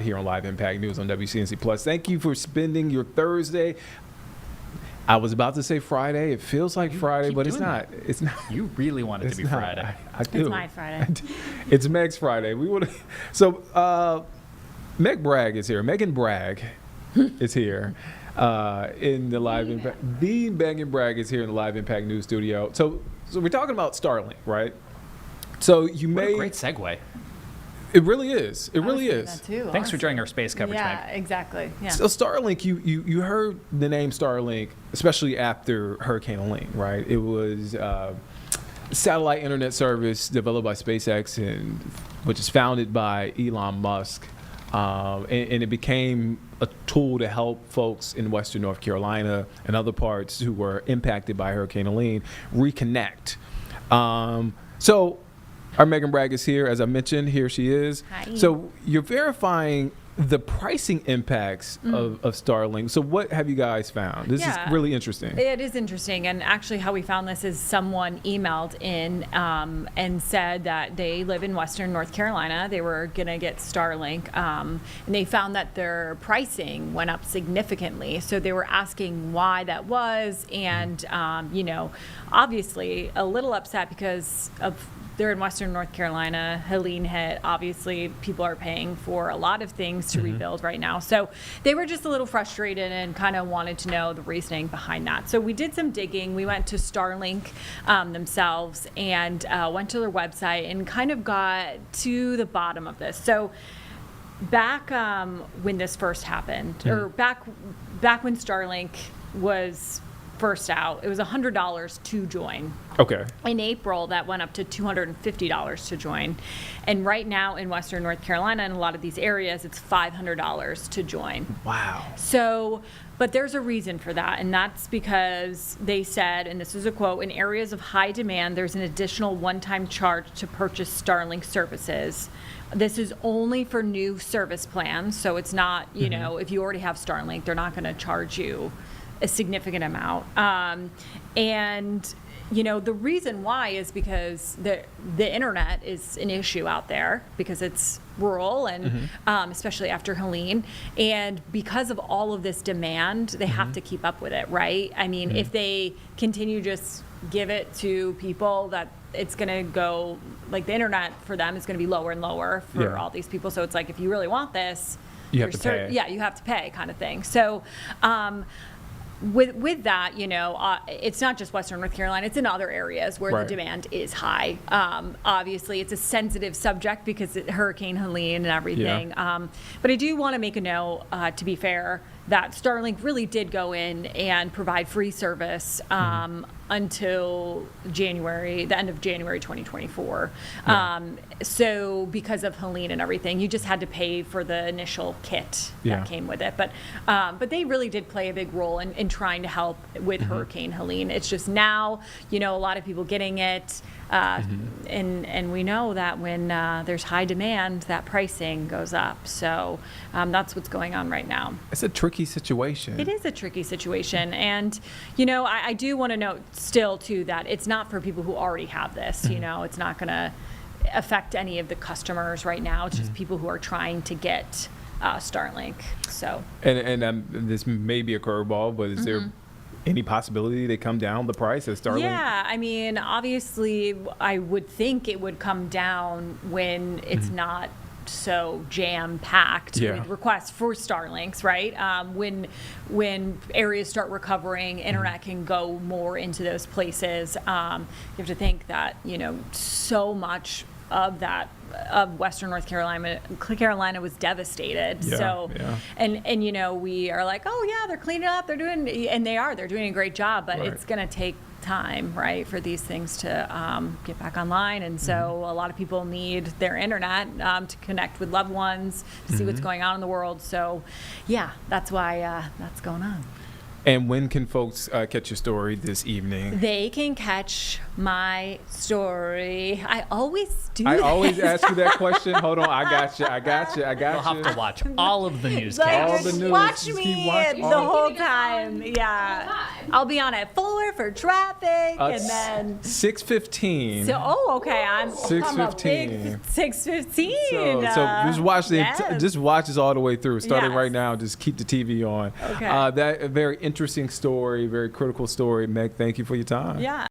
here on Live Impact News on WCNC Plus. Thank you for spending your Thursday. I was about to say Friday. It feels like Friday, but it's not. That. It's not. You really want it to be Friday. I do. It's my Friday. It's Meg's Friday. We would. So, Meg Bragg is here. Meghan Bragg is here in the Live Impact. The Meghan Bragg is here in the Live Impact News studio. So we're talking about Starlink, right? So you What may. a great segue. It really is. It really is. That too, Thanks for joining our space coverage, Yeah, Meg. exactly. Yeah. So Starlink, you heard the name Starlink, especially after Hurricane Helene, right? It was a satellite internet service developed by SpaceX, which is founded by Elon Musk, and it became a tool to help folks in Western North Carolina and other parts who were impacted by Hurricane Helene reconnect. So our Meghan Bragg is here. As I mentioned, here she is. Hi. So you're verifying the pricing impacts of Starlink. So what have you guys found? This is really interesting. It is interesting. And actually how we found this is someone emailed in and said that they live in Western North Carolina. They were going to get Starlink. And they found that their pricing went up significantly. So they were asking why that was. And, obviously a little upset because of they're in Western North Carolina. Helene hit. Obviously, people are paying for a lot of things to rebuild right now. So they were just a little frustrated and kind of wanted to know the reasoning behind that. So we did some digging. We went to Starlink themselves and went to their website and kind of got to the bottom of this. So back when this first happened, or back when Starlink was first out, it was $100 to join. Okay. In April, that went up to $250 to join. And right now in Western North Carolina and a lot of these areas, it's $500 to join. Wow. So, but there's a reason for that, and that's because they said, and this is a quote, in areas of high demand, there's an additional one-time charge to purchase Starlink services. This is only for new service plans, so it's not, if you already have Starlink, they're not going to charge you a significant amount. And the reason why is because the internet is an issue out there because it's rural and especially after Helene. And because of all of this demand, they have to keep up with it, right? I mean, if they continue just give it to people, that it's going to go, like the internet for them is going to be lower and lower for all these people. So it's like, if you really want this, you have to pay. Yeah, you have to pay kind of thing. So, with that, it's not just Western North Carolina, it's in other areas where the demand is high. Obviously, it's a sensitive subject because Hurricane Helene and everything. Yeah. But I do want to make a note, to be fair, that Starlink really did go in and provide free service until the end of January 2024. Yeah. So because of Helene and everything, you just had to pay for the initial kit that came with it. But they really did play a big role in trying to help with Hurricane Helene. It's just now, a lot of people getting it. And we know that when there's high demand, that pricing goes up. So that's what's going on right now. It's a tricky situation. It is a tricky situation. And, I do want to note still, too, that it's not for people who already have this. It's not going to affect any of the customers right now. It's just people who are trying to get Starlink. So. And this may be a curveball, but is there any possibility they come down the price of Starlink? Yeah, I mean, obviously, I would think it would come down when it's not so jam-packed with requests for Starlinks, right? When areas start recovering, internet can go more into those places. You have to think that, so much of Western North Carolina was devastated. And we are like, oh yeah, they're cleaning up, they're doing a great job, but it's going to take time, right, for these things to get back online. And so a lot of people need their internet to connect with loved ones, to see what's going on in the world. So yeah, that's why that's going on. And when can folks catch your story this evening? They can catch my story. I always do I this. always ask you that question. Hold on. I got you. You'll have to watch all of the news. Like, all the news. watch Just me keep watching the whole time. Yeah. I'll be on at 4 for traffic, and then 6:15. okay, I'm 6:15. 6:15. So just watch this all the way through. Starting Yes. right now, just keep the TV on. Okay. That a very interesting story, very critical story. Meg, thank you for your time. Yeah.